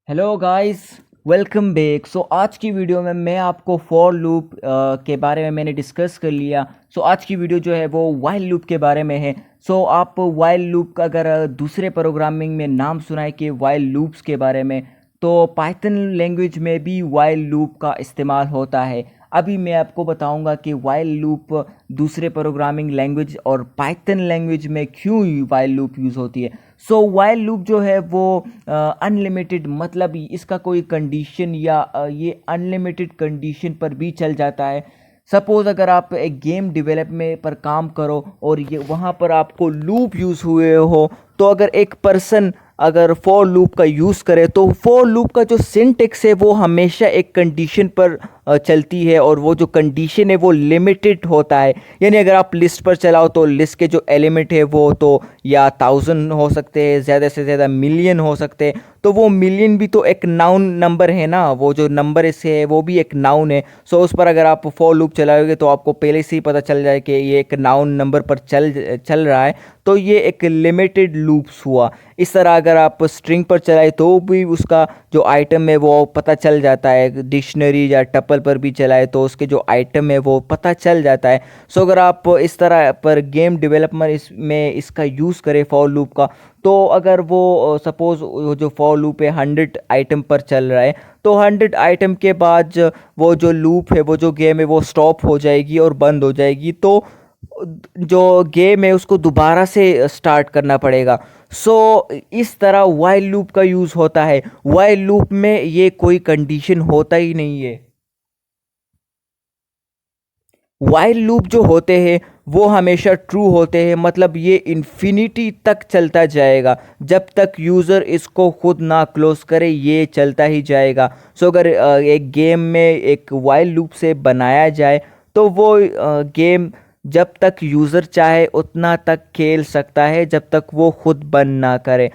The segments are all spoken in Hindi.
Hello guys, welcome back. आज की वीडियो में मैं आपको फॉर लूप के बारे में मैंने डिस्कस कर लिया। आज की वीडियो जो है वो वाइल लूप के बारे में है। आप वाइल लूप का अगर दूसरे प्रोग्रामिंग में नाम सुना है कि वाइल लूप्स के बारे में, तो पाइथन लैंग्वेज में भी वाइल लूप का इस्तेमाल होता है। अभी मैं आपको बताऊंगा कि वाइल लूप दूसरे प्रोग्रामिंग लैंग्वेज और पाइथन लैंग्वेज में क्यों वाइल लूप यूज़ होती है। वाइल लूप जो है वो अनलिमिटेड, मतलब इसका कोई कंडीशन या ये अनलिमिटेड कंडीशन पर भी चल जाता है। सपोज़ अगर आप एक गेम डेवलपमेंट पर काम करो और ये वहाँ पर आपको लूप यूज़ हुए हो, तो अगर एक पर्सन अगर फॉर लूप का यूज़ करे तो फॉर लूप का जो सिंटेक्स है वो हमेशा एक कंडीशन पर चलती है, और वो जो कंडीशन है वो लिमिटेड होता है। यानी अगर आप लिस्ट पर चलाओ तो लिस्ट के जो एलिमेंट है वो तो या 1000 हो सकते हैं, ज़्यादा से ज़्यादा मिलियन हो सकते हैं। तो वो मिलियन भी तो एक नाउन नंबर है ना, वो जो नंबर से है वो भी एक नाउन है। उस पर अगर आप फॉर लूप चलाओगे तो आपको पहले से ही पता चल जाए कि ये एक नाउन नंबर पर चल रहा है, तो ये एक लिमिटेड लूप्स हुआ। इस तरह अगर आप स्ट्रिंग पर चलाए तो भी उसका जो आइटम है वो पता चल जाता है। डिक्शनरी या टपल पर भी चलाए तो उसके जो आइटम है वो पता चल जाता है। अगर आप इस तरह पर गेम डेवलपमेंट इसमें इसका यूज़ करें फॉर लूप का, तो अगर वो सपोज़ वो जो फॉर लूप है 100 आइटम पर चल रहा है, तो 100 आइटम के बाद वो जो लूप है, वो जो गेम है वो स्टॉप हो जाएगी और बंद हो जाएगी। तो जो गेम है उसको दोबारा से स्टार्ट करना पड़ेगा। इस तरह वाइल लूप का यूज़ होता है। वाइल लूप में ये कोई कंडीशन होता ही नहीं है। वाइल लूप जो होते हैं वो हमेशा ट्रू होते हैं, मतलब ये इन्फिनिटी तक चलता जाएगा। जब तक यूज़र इसको खुद ना क्लोज करे ये चलता ही जाएगा। अगर एक गेम में एक वाइल लूप से बनाया जाए तो वो गेम जब तक यूज़र चाहे उतना तक खेल सकता है, जब तक वो खुद बंद ना करे।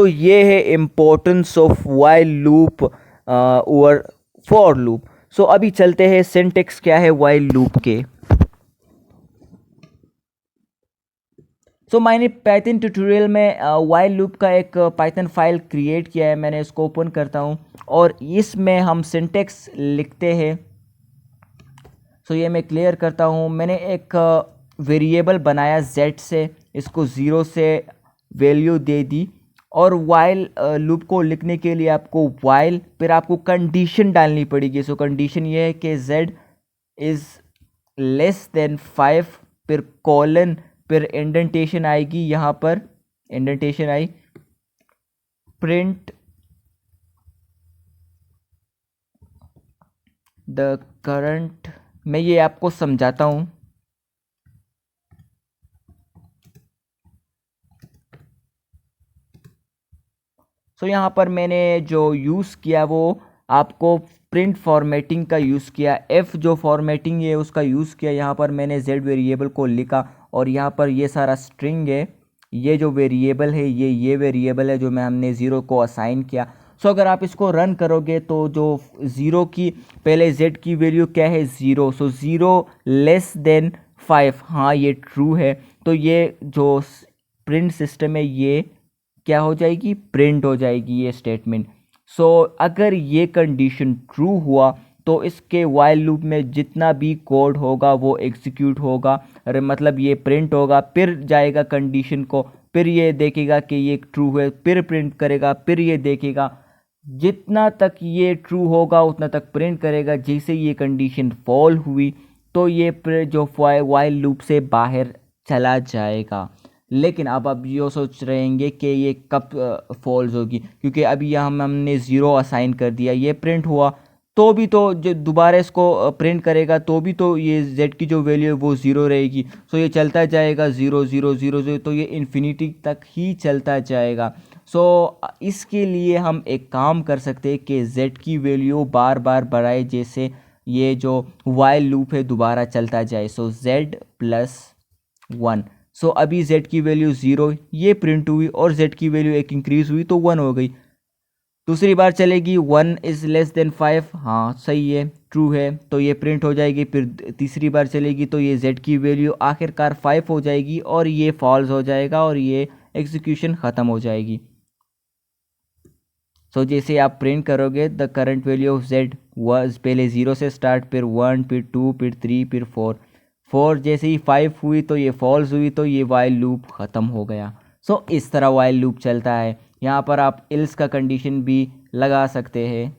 ये है importance of while loop over for loop. अभी चलते हैं सिंटेक्स क्या है वाइल लूप के। मैंने पाइथन ट्यूटोरियल में वाइल लूप का एक पाइथन फाइल क्रिएट किया है। मैंने इसको ओपन करता हूँ और इसमें हम सिंटेक्स लिखते हैं। ये मैं क्लियर करता हूँ। मैंने एक वेरिएबल बनाया z से, इसको 0 से वैल्यू दे दी, और वाइल लूप को लिखने के लिए आपको वाइल फिर आपको कंडीशन डालनी पड़ेगी। कंडीशन ये है कि z इज़ लेस देन 5, फिर कॉलन, फिर इंडेंटेशन आएगी, यहाँ पर indentation I, print the current. मैं ये आपको समझाता हूँ। यहाँ पर मैंने जो यूज़ किया वो आपको प्रिंट फॉर्मेटिंग का यूज़ किया। एफ जो फॉर्मेटिंग है उसका यूज़ किया। यहाँ पर मैंने z वेरिएबल को लिखा, और यहाँ पर ये सारा स्ट्रिंग है। ये जो वेरिएबल है ये वेरिएबल है जो मैं हमने ज़ीरो को असाइन किया। अगर आप इसको रन करोगे तो जो ज़ीरो की पहले z की वैल्यू क्या है, ज़ीरो। ज़ीरो लेस देन 5, हाँ ये ट्रू है। तो ये जो प्रिंट सिस्टम है ये क्या हो जाएगी, प्रिंट हो जाएगी ये स्टेटमेंट। अगर ये कंडीशन ट्रू हुआ तो इसके वाइल लूप में जितना भी कोड होगा वो एग्जीक्यूट होगा। अरे मतलब ये प्रिंट होगा, फिर जाएगा कंडीशन को, फिर ये देखेगा कि ये ट्रू है, फिर प्रिंट करेगा, फिर ये देखेगा। जितना तक ये ट्रू होगा उतना तक प्रिंट करेगा। जैसे ये कंडीशन फॉल हुई तो ये जो वाइल लूप से बाहर चला जाएगा। लेकिन अब आप ये सोच रहेंगे कि ये कब फॉल्स होगी, क्योंकि अभी यहाँ हमने ज़ीरो असाइन कर दिया, ये प्रिंट हुआ, तो भी तो जो दोबारा इसको प्रिंट करेगा तो भी तो ये z की जो वैल्यू है वो ज़ीरो रहेगी। ये चलता जाएगा 0 0 0 0, तो ये इन्फिनिटी तक ही चलता जाएगा। इसके लिए हम एक काम कर सकते हैं कि z की वैल्यू बार बार बढ़ाए, जैसे ये जो वाइल लूप है दोबारा चलता जाए। z+1। अभी z की वैल्यू 0 ये प्रिंट हुई, और z की वैल्यू एक इंक्रीज हुई तो 1 हो गई। दूसरी बार चलेगी 1 इज़ लेस देन 5, हाँ सही है, ट्रू है, तो ये प्रिंट हो जाएगी। फिर तीसरी बार चलेगी तो ये z की वैल्यू आखिरकार 5 हो जाएगी, और ये फॉल्स हो जाएगा, और ये एग्जीक्यूशन ख़त्म हो जाएगी। सो जैसे आप प्रिंट करोगे the current value of Z was, पहले 0 से स्टार्ट, फिर 1, फिर 2, फिर 3, फिर 4 जैसे ही 5 हुई तो ये फॉल्स हुई तो ये वाइल लूप ख़त्म हो गया। सो इस तरह वाइल लूप चलता है। यहाँ पर आप इल्स का कंडीशन भी लगा सकते हैं।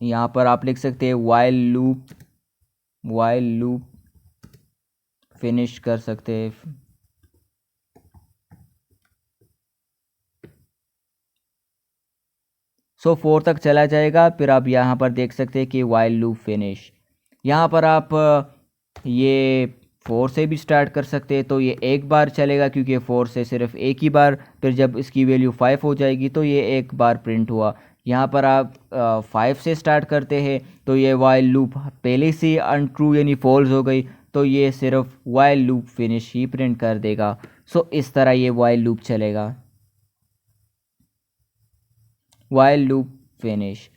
यहाँ पर आप लिख सकते हैं वाइल लूप फिनिश कर सकते हैं। सो 4 तक चला जाएगा, फिर आप यहाँ पर देख सकते हैं कि वाइल लूप फिनिश। यहाँ पर आप ये 4 से भी स्टार्ट कर सकते हैं, तो ये एक बार चलेगा क्योंकि 4 से सिर्फ एक ही बार, फिर जब इसकी वैल्यू 5 हो जाएगी तो ये एक बार प्रिंट हुआ। यहाँ पर आप 5 से स्टार्ट करते हैं तो ये वाइल लूप पहले से अनट्रू यानी फॉल्स हो गई, तो ये सिर्फ वाइल लूप फिनिश ही प्रिंट कर देगा। सो इस तरह ये वाइल लूप चलेगा, वाइल लूप फिनिश।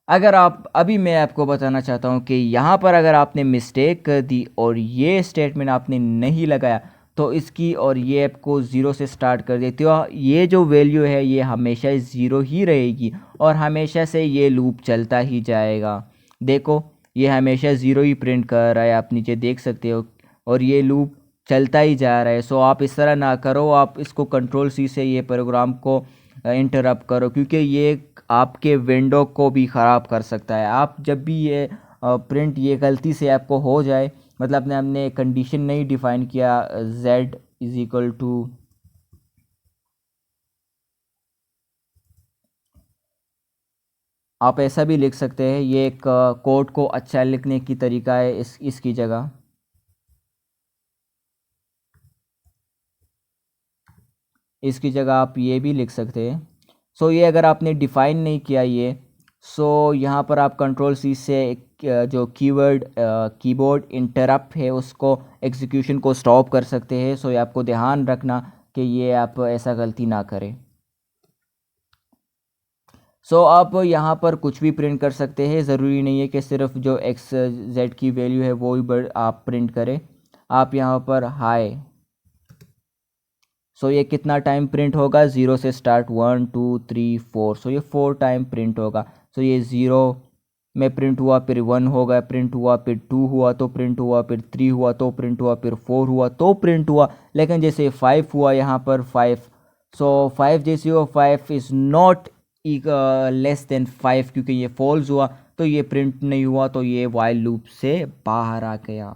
अगर आप अभी मैं आपको बताना चाहता हूँ कि यहाँ पर अगर आपने मिस्टेक कर दी और ये स्टेटमेंट आपने नहीं लगाया तो इसकी और ये आपको ज़ीरो से स्टार्ट कर देती हो, ये जो वैल्यू है ये हमेशा ज़ीरो ही रहेगी और हमेशा से ये लूप चलता ही जाएगा। देखो ये हमेशा ज़ीरो ही प्रिंट कर रहा है, आप नीचे देख सकते हो, और ये लूप चलता ही जा रहा है। सो आप इस तरह ना करो, आप इसको कंट्रोल सी से ये प्रोग्राम को इंटरप्ट करो क्योंकि ये आपके विंडो को भी ख़राब कर सकता है। आप जब भी ये प्रिंट ये गलती से आपको हो जाए, मतलब हमने कंडीशन नहीं डिफ़ाइन किया z इज़ इक्वल टू, आप ऐसा भी लिख सकते हैं, ये एक कोड को अच्छा लिखने की तरीका है। इसकी जगह आप ये भी लिख सकते हैं। सो ये अगर आपने डिफ़ाइन नहीं किया ये, सो यहाँ पर आप कंट्रोल सी से जो कीबोर्ड इंटरप्ट है उसको एग्जीक्यूशन को स्टॉप कर सकते हैं। सो ये आपको ध्यान रखना कि ये आप ऐसा गलती ना करें। सो आप यहाँ पर कुछ भी प्रिंट कर सकते हैं, ज़रूरी नहीं है कि सिर्फ जो एक्स जेड की वैल्यू है वो ही आप प्रिंट करें। आप यहाँ पर हाई, सो ये कितना टाइम प्रिंट होगा, 0 से स्टार्ट 1 2 3 4, सो ये 4 टाइम प्रिंट होगा। सो ये 0 में प्रिंट हुआ, फिर 1 हो गया प्रिंट हुआ, फिर 2 हुआ तो प्रिंट हुआ, फिर 3 हुआ तो प्रिंट हुआ, फिर 4 हुआ तो प्रिंट हुआ। लेकिन जैसे 5 हुआ यहाँ पर 5, सो 5 जैसे हुआ 5 इज़ नॉट लेस देन 5 क्योंकि ये फॉल्स हुआ तो ये प्रिंट नहीं हुआ, तो ये वाइल लूप से बाहर आ गया।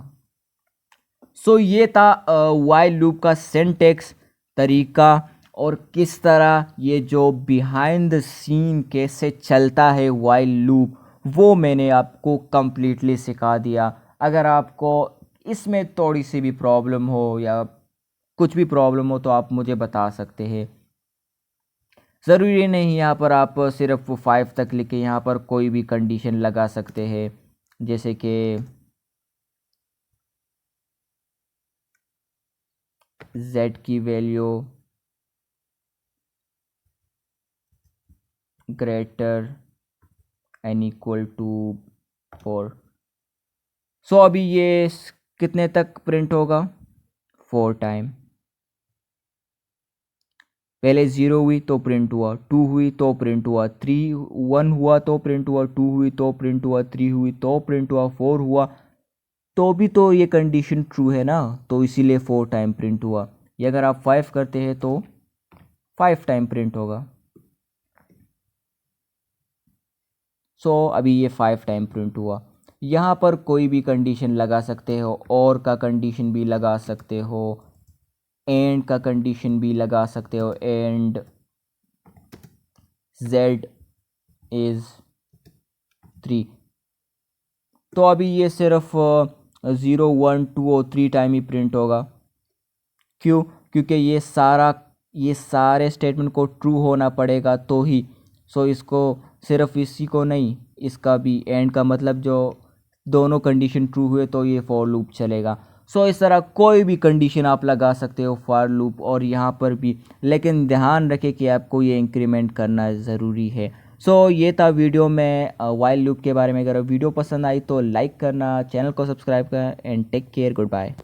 सो ये था वाइल लूप का सिंटैक्स, तरीका, और किस तरह ये जो बिहाइंड द सीन कैसे चलता है वाइल लूप, वो मैंने आपको कम्प्लीटली सिखा दिया। अगर आपको इसमें थोड़ी सी भी प्रॉब्लम हो या कुछ भी प्रॉब्लम हो तो आप मुझे बता सकते हैं। ज़रूरी नहीं यहाँ पर आप सिर्फ 5 तक लिखे, यहाँ पर कोई भी कंडीशन लगा सकते हैं, जैसे कि z की value greater and equal to 4। So अभी ये कितने तक प्रिंट होगा, 4 टाइम। पहले 0 हुई तो प्रिंट हुआ, 2 हुई तो प्रिंट हुआ, 1 हुआ तो प्रिंट हुआ, 2 हुई तो प्रिंट हुआ, 3 हुई तो प्रिंट हुआ, 4 हुआ तो भी तो ये कंडीशन ट्रू है ना, तो इसीलिए 4 टाइम प्रिंट हुआ। ये अगर आप 5 करते हैं तो 5 टाइम प्रिंट होगा। सो अभी ये 5 टाइम प्रिंट हुआ। यहाँ पर कोई भी कंडीशन लगा सकते हो, और का कंडीशन भी लगा सकते हो, एंड का कंडीशन भी लगा सकते हो, एंड z इज़ 3। तो अभी ये सिर्फ 0 1 2 और 3 टाइम ही प्रिंट होगा। क्यों? क्योंकि ये सारे स्टेटमेंट को ट्रू होना पड़ेगा तो ही। सो इसको सिर्फ इसी को नहीं, इसका भी एंड का मतलब जो दोनों कंडीशन ट्रू हुए तो ये फॉर लूप चलेगा। सो इस तरह कोई भी कंडीशन आप लगा सकते हो फॉर लूप और यहाँ पर भी, लेकिन ध्यान रखें कि आपको ये इंक्रीमेंट करना ज़रूरी है। सो ये था वीडियो में वाइल लूप के बारे में। अगर वीडियो पसंद आई तो लाइक करना, चैनल को सब्सक्राइब करना and take care, good bye.